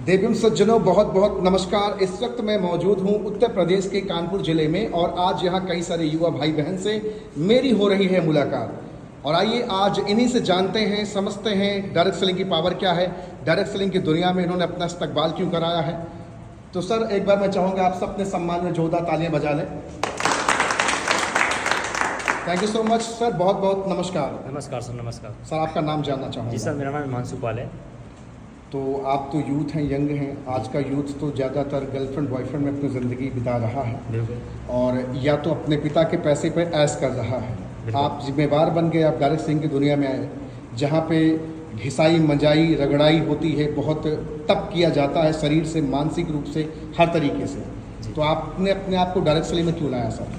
देविम सज्जनों, बहुत बहुत नमस्कार। इस वक्त मैं मौजूद हूं उत्तर प्रदेश के कानपुर जिले में और आज यहां कई सारे युवा भाई बहन से मेरी हो रही है मुलाकात। और आइए आज इन्हीं से जानते हैं, समझते हैं डायरेक्ट सेलिंग की पावर क्या है, डायरेक्ट सेलिंग की दुनिया में इन्होंने अपना इस्तकबाल क्यों कराया है। तो सर, एक बार मैं चाहूँगा आप सब अपने सम्मान में जोरदार तालियां बजा लें। Thank you so much sir, बहुत बहुत नमस्कार। नमस्कार सर। नमस्कार सर, आपका नाम जानना चाहूँगा। जी सर, मेरा नाम हिमांशु पाल है। तो आप तो यूथ हैं, यंग हैं। आज का यूथ तो ज़्यादातर गर्लफ्रेंड बॉयफ्रेंड में अपनी ज़िंदगी बिता रहा है बिल्कुल। और या तो अपने पिता के पैसे पर ऐश कर रहा है। आप जिम्मेवार बन गए, आप डायरेक्ट सेलिंग की दुनिया में आए जहाँ पे घिसाई मजाई रगड़ाई होती है, बहुत तप किया जाता है शरीर से, मानसिक रूप से, हर तरीके से। तो आपने अपने आप को डायरेक्ट सेलिंग में क्यों लाया सर?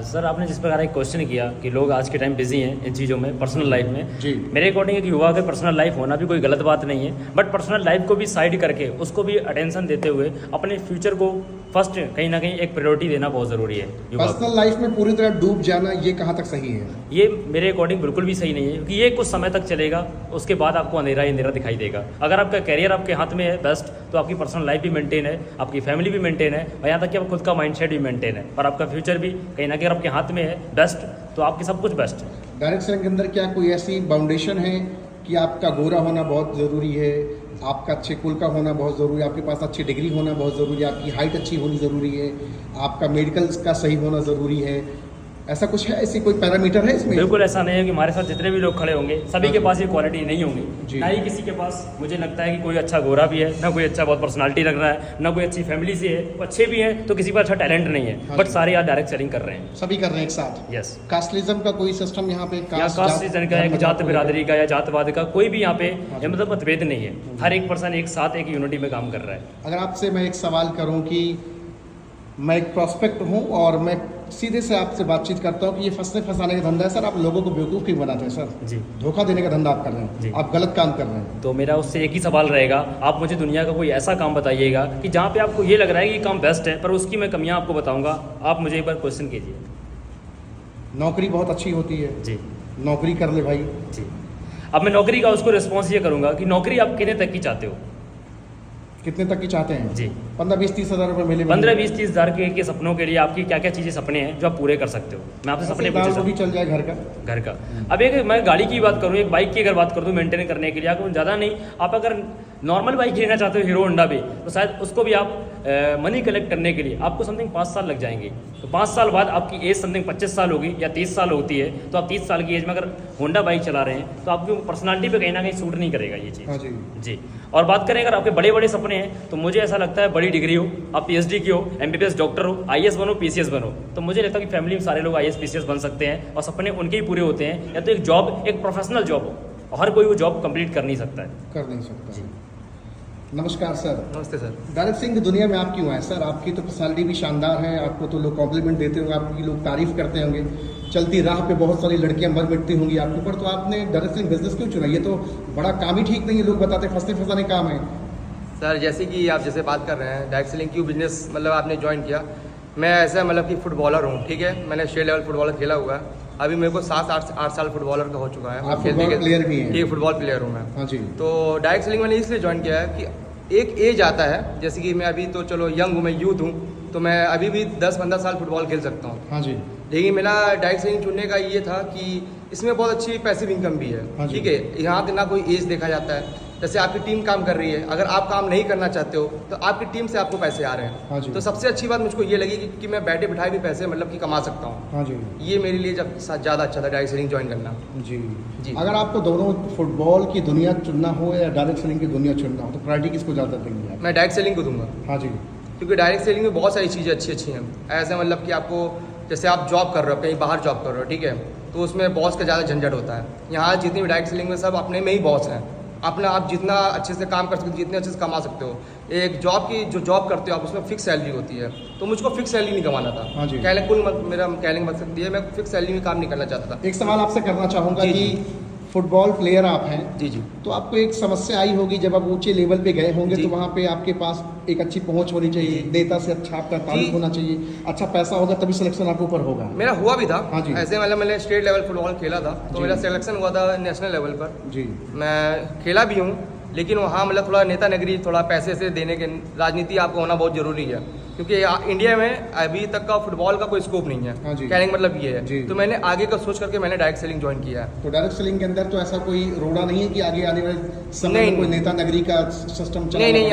सर, आपने जिस प्रकार एक क्वेश्चन किया कि लोग आज के टाइम बिजी हैं इन चीज़ों में, पर्सनल लाइफ में। जी। मेरे अकॉर्डिंग एक युवा के पर्सनल लाइफ होना भी कोई गलत बात नहीं है, बट पर्सनल लाइफ को भी साइड करके उसको भी अटेंशन देते हुए अपने फ्यूचर को फर्स्ट कहीं ना कहीं एक प्रायोरिटी देना बहुत ज़रूरी है। पर्सनल लाइफ में पूरी तरह डूब जाना, ये कहाँ तक सही है? ये मेरे अकॉर्डिंग बिल्कुल भी सही नहीं है, क्योंकि ये कुछ समय तक चलेगा, उसके बाद आपको अंधेरा ही अंधेरा दिखाई देगा। अगर आपका कैरियर आपके हाथ में है बेस्ट, तो आपकी पर्सनल लाइफ भी मेंटेन है, आपकी फैमिली भी मेंटेन है, और यहाँ तक कि आप खुद का माइंडसेट भी मेंटेन है, और आपका फ्यूचर भी कहीं ना कहीं आपके हाथ में है बेस्ट, तो आपकी सब कुछ बेस्ट है। डायरेक्ट सेलिंग के अंदर क्या कोई ऐसी बाउंडेशन है कि आपका गोरा होना बहुत ज़रूरी है, आपका अच्छे कुल का होना बहुत ज़रूरी है, आपके पास अच्छी डिग्री होना बहुत ज़रूरी है, आपकी हाइट अच्छी होनी ज़रूरी है, आपका मेडिकल का सही होना ज़रूरी है? ऐसा कुछ है, ऐसी कोई पैरामीटर है इसमें? बिल्कुल ऐसा नहीं है कि हमारे साथ जितने भी लोग खड़े होंगे सभी के पास ये क्वालिटी नहीं होंगी, ना ही किसी के पास मुझे लगता है कि कोई अच्छा गोरा भी है, ना कोई अच्छा बहुत पर्सनालिटी लग रहा है, ना कोई अच्छी फैमिली से है। अच्छे भी हैं तो किसी पर अच्छा टैलेंट नहीं है, बट सारे यहाँ डायरेक्ट सेलिंग कर रहे हैं। सभी कर रहे हैं एक साथ। यस। कास्टलिज्म का कोई सिस्टम यहाँ पे? कास्ट रीजन का, एक जात बिरादरी का या जातवाद का कोई भी यहाँ पे मतलब मतभेद नहीं है। हर एक पर्सन एक साथ एक यूनिटी में काम कर रहा है। अगर आपसे मैं एक सवाल करूँ कि मैं एक प्रॉस्पेक्ट हूँ और मैं सीधे से आपसे बातचीत करता हूँ कि ये फंसने फंसाने का धंधा है सर, आप लोगों को बेवकूफ़ क्यों बनाते हैं सर? जी। धोखा देने का धंधा आप कर रहे हैं, आप गलत काम कर रहे हैं। तो मेरा उससे एक ही सवाल रहेगा, आप मुझे दुनिया का कोई ऐसा काम बताइएगा कि जहाँ पे आपको ये लग रहा है कि ये काम बेस्ट है, पर उसकी मैं कमियाँ आपको बताऊँगा। आप मुझे एक बार क्वेश्चन कीजिए। नौकरी बहुत अच्छी होती है जी। नौकरी कर ले भाई। जी। अब मैं नौकरी का उसको रिस्पॉन्स ये करूँगा कि नौकरी आप कितने तक की चाहते हो? कितने तक की चाहते हैं? जी। 15-20-30 हज़ार रुपये मिले? 15-20-30 हज़ार के सपनों के लिए आपकी क्या क्या चीज़ें सपने हैं जो आप पूरे कर सकते हो? मैं आपसे सपने पूछे भी चल जाए घर का। अब एक मैं गाड़ी की बात करूँ, एक बाइक की अगर बात करूँ मेंटेन करने के लिए आपको ज़्यादा नहीं, आप अगर नॉर्मल बाइक लेना चाहते हो हीरो होंडा भी, तो शायद उसको भी आप मनी कलेक्ट करने के लिए आपको समथिंग 5 साल लग जाएंगे। तो 5 साल बाद आपकी एज समथिंग 25 साल होगी या 30 साल होती है, तो आप 30 साल की एज में अगर होंडा बाइक चला रहे हैं तो आपकी पर्सनालिटी पे कहीं ना कहीं सूट नहीं करेगा ये चीज़। हाँ जी। जी। और बात करें अगर आपके बड़े बड़े सपने हैं, तो मुझे ऐसा लगता है बड़ी डिग्री हो, आप PhD की हो, MBBS डॉक्टर हो, IAS बनो, PCS बनो, तो मुझे लगता है कि फैमिली में सारे लोग IAS PCS बन सकते हैं और सपने उनके ही पूरे होते हैं। या तो एक जॉब, एक प्रोफेशनल जॉब हो, और हर कोई वो जॉब कंप्लीट कर नहीं सकता है। कर नहीं सकता। जी। नमस्कार सर। नमस्ते सर। डायरेक्ट सेलिंग की दुनिया में आप क्यों आए सर? आपकी तो पर्सनालिटी भी शानदार है, आपको तो लोग कॉम्प्लीमेंट देते होंगे, आपकी लोग तारीफ करते होंगे, चलती राह पे बहुत सारी लड़कियां मर मिटती होंगी आपके ऊपर, तो आपने डायरेक्ट सेलिंग बिजनेस क्यों चुना? ये तो बड़ा काम ही ठीक नहीं है, लोग बताते फंसने फंसाने काम है। सर, जैसे कि आप जैसे बात कर रहे हैं डायरेक्ट सेलिंग क्यों बिजनेस मतलब आपने ज्वाइन किया, मैं ऐसा मतलब कि फुटबॉलर हूँ, ठीक है, मैंने स्टेट लेवल फुटबॉलर खेला हुआ है। अभी मेरे को 7-8 साल फुटबॉलर का हो चुका है। आप फुटबॉल प्लेयर भी हैं? ठीक, फुटबॉल प्लेयर हूँ मैं। हाँ जी। तो डायरेक्ट सेलिंग मैंने इसलिए ज्वाइन किया है कि एक एज आता है, जैसे कि मैं अभी तो चलो यंग हूँ, मैं यूथ हूँ, तो मैं अभी भी 10-15 साल फुटबॉल खेल सकता हूँ। हाँ जी। लेकिन मेरा डायरेक्ट सेलिंग चुनने का ये था कि इसमें बहुत अच्छी पैसिव इनकम भी हाँ है, जी। ठीक है। यहाँ पे ना कोई एज देखा जाता है, जैसे आपकी टीम काम कर रही है, अगर आप काम नहीं करना चाहते हो तो आपकी टीम से आपको पैसे आ रहे हैं। हाँ जी। तो सबसे अच्छी बात मुझको ये लगी कि मैं बैठे बिठाए भी पैसे मतलब कि कमा सकता हूँ। हाँ जी। ये मेरे लिए जब ज़्यादा अच्छा था डायरेक्ट सेलिंग ज्वाइन करना। जी। जी। अगर आपको दोनों फुटबॉल की दुनिया चुनना हो या डायरेक्ट सेलिंग की दुनिया चुनना हो, तो प्रायोरिटी किसको ज़्यादा देंगे आप? मैं डायरेक्ट सेलिंग को दूंगा। हाँ जी। क्योंकि डायरेक्ट सेलिंग में बहुत सारी चीज़ें अच्छी अच्छी हैं। ऐसे मतलब कि आपको जैसे आप जॉब कर रहे हो, कहीं बाहर जॉब कर रहे हो, ठीक है, तो उसमें बॉस का ज़्यादा झंझट होता है। यहाँ जितनी भी डायरेक्ट सेलिंग में सब अपने में ही बॉस हैं, अपना आप जितना अच्छे से काम कर सकते हो, जितने अच्छे से कमा सकते हो। एक जॉब की जो जॉब करते हो आप, उसमें फिक्स सैलरी होती है, तो मुझको फिक्स सैलरी नहीं कमाना था। हाँ जी। मेरा कहने का मकसद ये है, मैं फिक्स सैलरी में काम नहीं करना चाहता था। एक सवाल आपसे करना चाहूँगा जी, कि जी। फुटबॉल प्लेयर आप हैं, जी जी। तो आपको एक समस्या आई होगी जब आप ऊंचे लेवल पे गए होंगे, जी। तो वहाँ पे आपके पास एक अच्छी पहुंच होनी चाहिए, नेता से अच्छा आपका ताल्लुक होना चाहिए, अच्छा पैसा होगा तभी सिलेक्शन आपके ऊपर होगा। मेरा हुआ भी था। हाँ जी। ऐसे मतलब मैंने स्टेट लेवल फुटबॉल खेला था, तो जी। मेरा सिलेक्शन हुआ था नेशनल लेवल पर। जी। मैं खेला भी हूँ, लेकिन वहाँ मतलब थोड़ा नेता नगरी, थोड़ा पैसे से देने के राजनीति आपको होना बहुत ज़रूरी है, क्योंकि इंडिया में अभी तक का फुटबॉल का कोई स्कोप नहीं हाँ है। जी। कहने का मतलब ये जी। है, तो मैंने आगे का सोच करके मैंने डायरेक्ट सेलिंग ज्वाइन किया है। तो डायरेक्ट सेलिंग के अंदर तो ऐसा कोई रोड़ा नहीं है कि आगे आने वाले समय नहीं, में कोई नेता नगरी का सिस्टम चला? नहीं,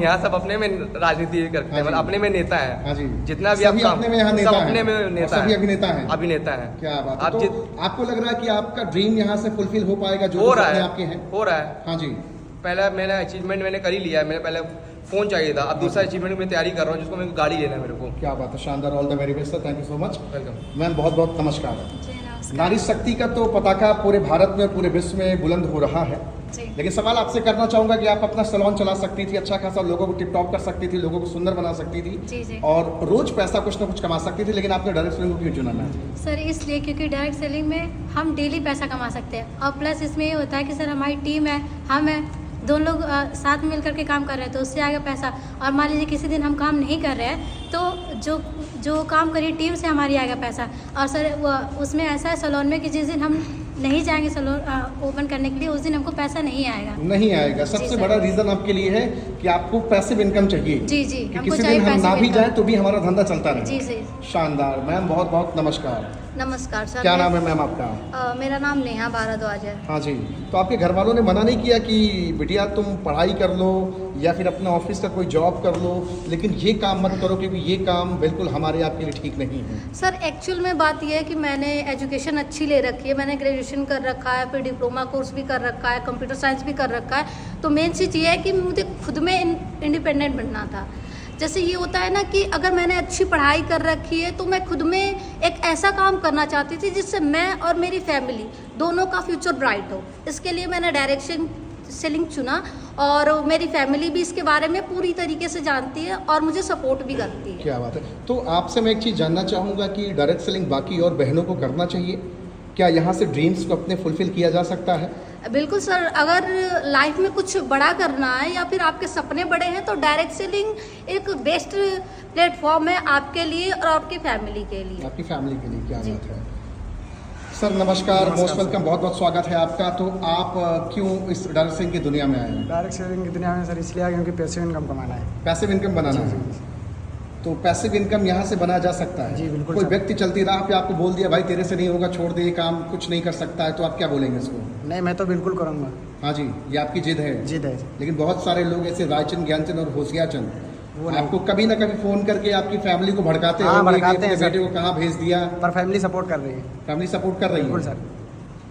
यहाँ सब अपने में राजनीति करते हाँ हैं, जी। मतलब अपने में नेता है। हाँ जी, जितना भी सभी आप अपने में यहाँ नेता सब हैं। अपने में और नेता सभी है, अभिनेता हैं। अभिनेता है। क्या बात है। आप तो आपको लग रहा है कि आपका ड्रीम यहाँ से फुलफिल हो पाएगा जो हो रहा सपने है, आपके हैं? हो रहा है। हाँ जी, पहला मैंने अचीवमेंट मैंने कर ही लिया है। मैंने पहले फ़ोन चाहिए था, अब दूसरा अचीवमेंट में तैयारी कर रहा हूँ, जिसको मेरे को गाड़ी लेना है मेरे को। क्या बात है, शानदार। All the very best sir, thank you so much. Welcome ma'am बहुत बहुत नमस्कार। जी नमस्कार। नारी शक्ति का तो पताका पूरे भारत में पूरे विश्व में बुलंद हो रहा है, जी लेकिन सवाल आपसे करना चाहूंगा कि आप अपना सैलून चला सकती थी, अच्छा खासा लोगों को टिप टॉप कर सकती थी, लोगों को सुंदर बना सकती थी, जी जी और रोज पैसा कुछ ना कुछ कमा सकती थी, लेकिन आपने डायरेक्ट सेलिंग को क्यों चुना मैम? सर, इसलिए क्योंकि डायरेक्ट सेलिंग में हम डेली पैसा कमा सकते हैं, और प्लस इसमें ये होता है कि सर हमारी टीम है, हम हैं, दोनों लोग साथ मिल करके काम कर रहे हैं, तो उससे आगे पैसा। और मान लीजिए किसी दिन हम काम नहीं कर रहे हैं, तो जो काम करिए टीम से हमारी आएगा पैसा। और सर उसमें ऐसा है सैलून में कि जिस दिन हम नहीं जाएंगे सैलून ओपन करने के लिए, उस दिन हमको पैसा नहीं आएगा। नहीं आएगा। सबसे सर। बड़ा रीजन आपके लिए है कि आपको पैसिव इनकम चाहिए, जी जी, कि हमको किसी चाहिए दिन हम ना passive भी income। जाए तो भी हमारा धंधा चलता रहे। जी जी, शानदार। मैम बहुत बहुत नमस्कार। नमस्कार सर। क्या नाम है मैम आपका? मेरा नाम नेहा भारद्वाज है। हाँ जी, तो आपके घर वालों ने मना नहीं किया कि बिटिया तुम पढ़ाई कर लो या फिर अपना ऑफिस का कोई जॉब कर लो, लेकिन ये काम मत करो क्योंकि ये काम बिल्कुल हमारे आपके लिए ठीक नहीं है? सर एक्चुअल में बात यह है कि मैंने एजुकेशन अच्छी ले रखी है, मैंने ग्रेजुएशन कर रखा है, फिर डिप्लोमा कोर्स भी कर रखा है, कंप्यूटर साइंस भी कर रखा है। तो मेन चीज़ ये है कि मुझे खुद में इंडिपेंडेंट बनना था। जैसे ये होता है ना कि अगर मैंने अच्छी पढ़ाई कर रखी है तो मैं खुद में एक ऐसा काम करना चाहती थी जिससे मैं और मेरी फैमिली दोनों का फ्यूचर ब्राइट हो। इसके लिए मैंने डायरेक्शन सेलिंग चुना, और मेरी फैमिली भी इसके बारे में पूरी तरीके से जानती है और मुझे सपोर्ट भी करती है। क्या बात है। तो आपसे मैं एक चीज़ जानना चाहूँगा कि डायरेक्ट सेलिंग बाकी और बहनों को करना चाहिए क्या? यहाँ से ड्रीम्स को अपने फुलफिल किया जा सकता है? बिल्कुल सर, अगर लाइफ में कुछ बड़ा करना है या फिर आपके सपने बड़े हैं तो डायरेक्ट सेलिंग एक बेस्ट प्लेटफॉर्म है आपके लिए और आपकी फैमिली के लिए। आपकी फैमिली के लिए। क्या जी। बात है। सर नमस्कार, मोस्ट वेलकम, बहुत बहुत स्वागत है आपका। तो आप क्यों इस डायरेक्ट सेलिंग की दुनिया में आए हैं? डायरेक्ट सेलिंग की दुनिया में सर इसलिए आया क्योंकि पैसिव इनकम कमाना है। पैसिव इनकम बनाना है, तो पैसिव इनकम यहाँ से बनाया जा सकता है? जी, बिल्कुल कोई सर। व्यक्ति चलती राह पे आपको बोल दिया भाई तेरे से नहीं होगा, छोड़ दे ये काम, कुछ नहीं कर सकता है, तो आप क्या बोलेंगे इसको? नहीं, मैं तो बिल्कुल करूँगा। हाँ जी, ये आपकी जिद है। जिद है। लेकिन बहुत सारे लोग ऐसे रायचंद, ज्ञानचंद और होशियारचंद वो नहीं। आपको कभी ना कभी फोन करके आपकी फैमिली को भड़काते हाँ, होंगे कि भड़काते अपने हैं सर। बेटे को कहाँ भेज दिया। पर फैमिली सपोर्ट कर रही है। फैमिली सपोर्ट कर रही बिल्कुल है। सर।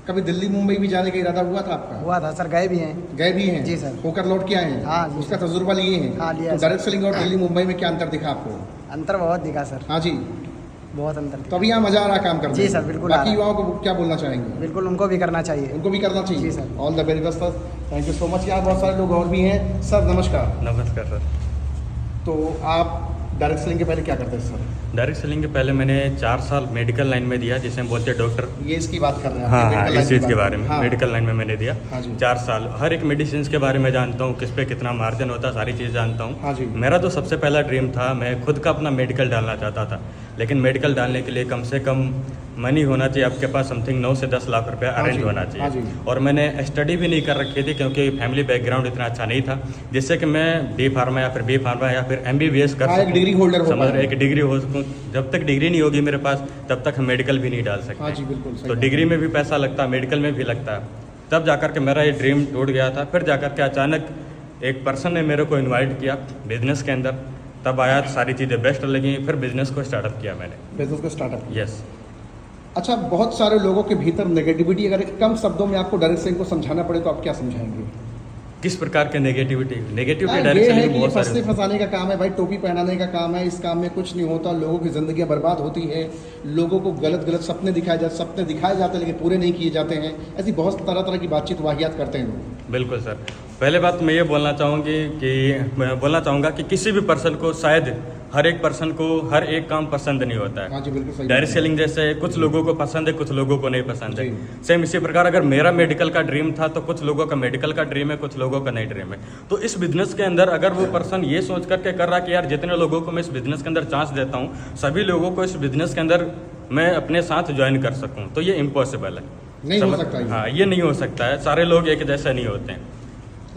कभी दिल्ली मुंबई भी जाने का इरादा हुआ था आपका? हुआ था सर, गए भी हैं। गए भी हैं? जी सर। होकर लौट के आए हैं? हाँ जी उसका सर। तजुर्बा लिए हैं? हाँ, लिया तो है डायरेक्ट सेलिंग और दिल्ली मुंबई में क्या अंतर दिखा आपको? अंतर बहुत दिखा सर, हाँ जी, बहुत अंतर तो दिखा। अभी यहाँ मजा आ रहा है काम करने जी में? सर, बिल्कुल आ बाकी रहा है। युवाओं को क्या बोलना चाहेंगे? बिल्कुल उनको भी करना चाहिए। उनको भी करना चाहिए। जी sir. All the very best sir, thank you so much. यहाँ बहुत सारे लोग और भी हैं। सर नमस्कार। नमस्कार सर। तो आप डायरेक्ट सेलिंग के पहले क्या करते थे सर? डायरेक्ट सेलिंग के पहले मैंने 4 साल मेडिकल लाइन में दिया, जिसे हम बोलते हैं डॉक्टर। ये इसकी बात कर रहे हैं? हाँ आपकी हाँ, medical इस line चीज़ की के बात। बारे में हाँ। मेडिकल लाइन में मैंने दिया हाँ जी। 4 साल। हर एक मेडिसिन के बारे में जानता हूँ, किस पे कितना मार्जिन होता है, सारी चीज़ जानता हूँ। हाँ जी। मेरा तो सबसे पहला ड्रीम था, मैं खुद का अपना मेडिकल डालना चाहता था, लेकिन मेडिकल डालने के लिए कम से कम मनी होना चाहिए आपके पास, समथिंग 9 से 10 लाख रुपया हाँ अरेंज जी, होना हाँ चाहिए। जी। और मैंने स्टडी भी नहीं कर रखी थी क्योंकि फैमिली बैकग्राउंड इतना अच्छा नहीं था, जिससे कि मैं डी फार्मा या फिर बी फार्मा या फिर MBBS कर हाँ, एक डिग्री होल्डर हो समझ पाए। रहे, एक डिग्री हो सकूँ। जब तक डिग्री नहीं होगी मेरे पास तब तक हम मेडिकल भी नहीं डाल सकते। हाँ जी, बिल्कुल सही तो बात डिग्री में भी पैसा लगता है, मेडिकल में भी लगता है। तब जाकर के मेरा ये ड्रीम टूट गया था। फिर जाकर के अचानक एक पर्सन ने मेरे को इनवाइट किया बिजनेस के अंदर, तब आया, सारी चीज़ें बेस्ट लगी, फिर बिजनेस को स्टार्टअप किया मैंने। बिजनेस को स्टार्टअप किया। यस। अच्छा, बहुत सारे लोगों के भीतर नेगेटिविटी, अगर एक कम शब्दों में आपको डायरेक्ट सेलिंग को समझाना पड़े तो आप क्या समझाएंगे? किस प्रकार के नेगेटिविटी ये डायरेक्ट है सेलिंग कि ये बहुत फंसने सारे। फंसाने का काम है भाई, टोपी पहनाने का काम है, इस काम में कुछ नहीं होता, लोगों की ज़िंदगियां बर्बाद होती है, लोगों को गलत गलत सपने दिखाए जाते हैं लेकिन पूरे नहीं किए जाते हैं। ऐसी बहुत तरह तरह की बातचीत वाहियात करते हैं लोग। बिल्कुल सर। पहले बात मैं ये बोलना चाहूँगा कि किसी भी पर्सन को, शायद हर एक पर्सन को हर एक काम पसंद नहीं होता है। हाँ जी, बिल्कुल सही। डायरेक्ट सेलिंग जैसे कुछ लोगों को पसंद है, कुछ लोगों को नहीं पसंद है। जी। सेम इसी प्रकार अगर मेरा मेडिकल का ड्रीम था तो कुछ लोगों का मेडिकल का ड्रीम है, कुछ लोगों का नहीं ड्रीम है। तो इस बिजनेस के अंदर अगर वो पर्सन ये सोच करके कर रहा कि यार जितने लोगों को मैं इस बिजनेस के अंदर चांस देता हूँ, सभी लोगों को इस बिजनेस के अंदर मैं अपने साथ ज्वाइन कर सकूँ, तो ये इम्पॉसिबल है। नहीं हो सकता ये। हाँ, ये नहीं हो सकता है। सारे लोग एक जैसे नहीं होते हैं।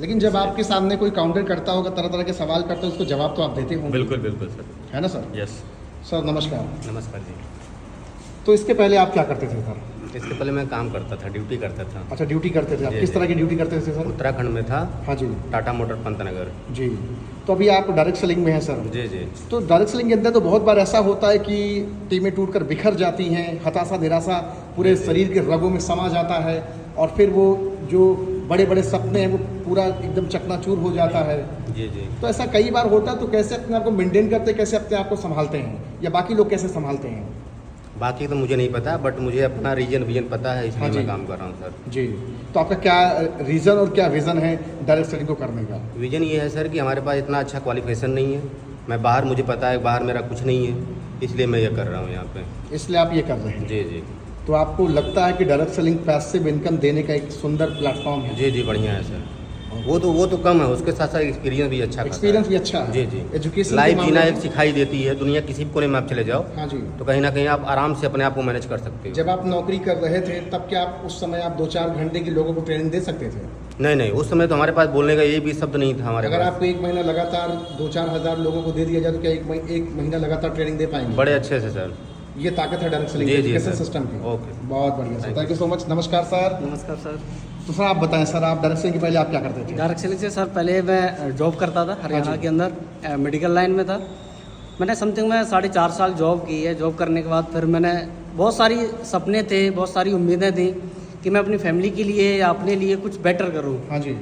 लेकिन जब आपके सामने कोई काउंटर करता होगा, तरह तरह के सवाल करता है, उसको जवाब तो आप देते होंगे। बिल्कुल बिल्कुल सर। है ना सर? यस सर नमस्कार। नमस्कार जी। तो इसके पहले आप क्या करते थे सर? इसके पहले मैं काम करता था, ड्यूटी करता था। अच्छा, ड्यूटी करते थे आप। जी, किस जी। तरह की ड्यूटी करते थे सर? उत्तराखंड में था, हाँ जी टाटा मोटर पंतनगर। जी। तो अभी आप डायरेक्ट सेलिंग में हैं सर। जी जी। तो डायरेक्ट सेलिंग के अंदर तो बहुत बार ऐसा होता है कि टीमें टूटकर बिखर जाती हैं, हताशा निराशा पूरे शरीर के रगों में समा जाता है, और फिर वो जो बड़े बड़े सपने हैं वो पूरा एकदम चकनाचूर हो जाता है। जी जी। तो ऐसा कई बार होता है, तो कैसे अपने आप को मेंटेन करते हैं, कैसे अपने आप को संभालते हैं, या बाकी लोग कैसे संभालते हैं? बाकी तो मुझे नहीं पता, बट मुझे अपना रीजन विजन पता है, इसलिए हाँ जी। मैं काम कर रहा हूँ सर। जी। तो आपका क्या रीज़न और क्या विज़न है डायरेक्ट सेलिंग को करने का? विजन ये है सर कि हमारे पास इतना अच्छा क्वालिफिकेशन नहीं है। मैं बाहर, मुझे पता है बाहर मेरा कुछ नहीं है, इसलिए मैं ये कर रहा हूँ यहाँ पे। इसलिए आप ये कर रहे हैं। जी जी। तो आपको लगता है कि डायरेक्ट सेलिंग पैसिव इनकम देने का एक सुंदर प्लेटफॉर्म है? जी जी, बढ़िया है सर। वो तो कम है, उसके साथ साथ एक्सपीरियंस भी अच्छा खासा है। एक्सपीरियंस भी अच्छा है। जी जी। एजुकेशन लाइफ जीना एक सिखाई देती है दुनिया, किसी भी कोने में आप चले जाओ हाँ जी। तो कहीं ना कहीं आप आराम से अपने आप को मैनेज कर सकते हो। जब आप नौकरी कर रहे थे तब क्या आप उस समय आप 2-4 घंटे की लोगों को ट्रेनिंग दे सकते थे? नहीं नहीं, उस समय तो हमारे पास बोलने का ये भी शब्द नहीं था हमारे अगर पास। आपको एक महीना लगातार 2-4 हज़ार लोगों को दे दिया जाए तो क्या एक महीना लगातार ट्रेनिंग दे पाएंगे? बड़े अच्छे से सर। ये ताकत है डायरेक्ट सेलिंग जी, जी, एजुकेशन सर। सिस्टम की। ओके। बहुत बढ़िया sir, Thank thank you so much. नमस्कार सर। नमस्कार सर। तो सर आप बताएं सर, आप डायरेक्ट सेलिंग के पहले आप क्या करते थे? डायरेक्ट सेलिंग से सर पहले मैं जॉब करता था हरियाणा के अंदर, मेडिकल लाइन में था। मैंने समथिंग में 4.5 साल जॉब की है। जॉब करने के बाद फिर मैंने बहुत सारी सपने थे, बहुत सारी उम्मीदें थी कि मैं अपनी फैमिली के लिए या अपने लिए कुछ बेटर करूँ। हाँ जी।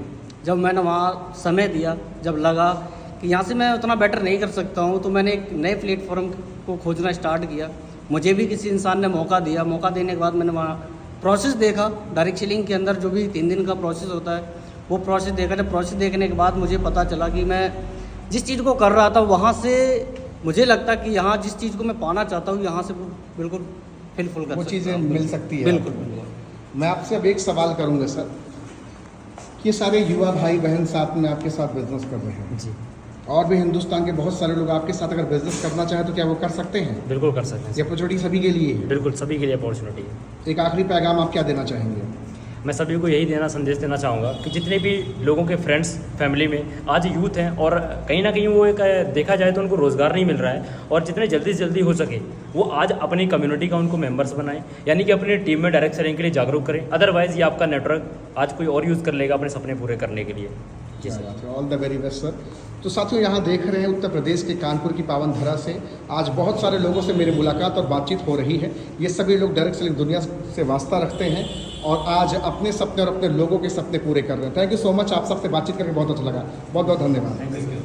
जब मैंने वहाँ समय दिया, जब लगा कि यहाँ से मैं उतना बेटर नहीं कर सकता हूँ, तो मैंने एक नए प्लेटफॉर्म को खोजना स्टार्ट किया। मुझे भी किसी इंसान ने मौका दिया। मौका देने के बाद मैंने वहाँ प्रोसेस देखा। डायरेक्ट सेलिंग के अंदर जो भी 3 दिन का प्रोसेस होता है वो प्रोसेस देखा। जब प्रोसेस देखने के बाद मुझे पता चला कि मैं जिस चीज़ को कर रहा था वहाँ से मुझे लगता कि यहाँ जिस चीज़ को मैं पाना चाहता हूँ यहाँ से बिल्कुल फिलफुल कर वो सकता चीज़ें हूँ। मिल सकती है। बिल्कुल बिल्कुल। मैं आपसे अब एक सवाल करूंगा सर, कि ये सारे युवा भाई बहन साथ में आपके साथ बिजनेस कर रहे हैं जी और भी हिंदुस्तान के बहुत सारे लोग आपके साथ अगर बिजनेस करना चाहें तो क्या वो कर सकते हैं? बिल्कुल कर सकते हैं ये सर। अपॉर्चुनिटी सभी के लिए है। बिल्कुल सभी के लिए अपॉर्चुनिटी है। एक आखिरी पैगाम आप क्या देना चाहेंगे? मैं सभी को यही संदेश देना चाहूँगा कि जितने भी लोगों के फ्रेंड्स फैमिली में आज यूथ हैं और कहीं ना कहीं वो एक देखा जाए तो उनको रोज़गार नहीं मिल रहा है, और जितने जल्दी से जल्दी हो सके वो आज अपनी कम्युनिटी का उनको मेंबर्स बनाएं, यानी कि अपनी टीम में डायरेक्ट सेलिंग के लिए जागरूक करें। अदरवाइज़ ये आपका नेटवर्क आज कोई और यूज़ कर लेगा अपने सपने पूरे करने के लिए। जी sir. All the very best sir. तो साथियों, यहाँ देख रहे हैं उत्तर प्रदेश के कानपुर की पावन धरा से आज बहुत सारे लोगों से मेरी मुलाकात और बातचीत हो रही है। ये सभी लोग डायरेक्ट सेलिंग दुनिया से वास्ता रखते हैं और आज अपने सपने और अपने लोगों के सपने पूरे कर रहे हैं। Thank you so much. आप सबसे बातचीत करके बहुत अच्छा लगा। बहुत बहुत धन्यवाद।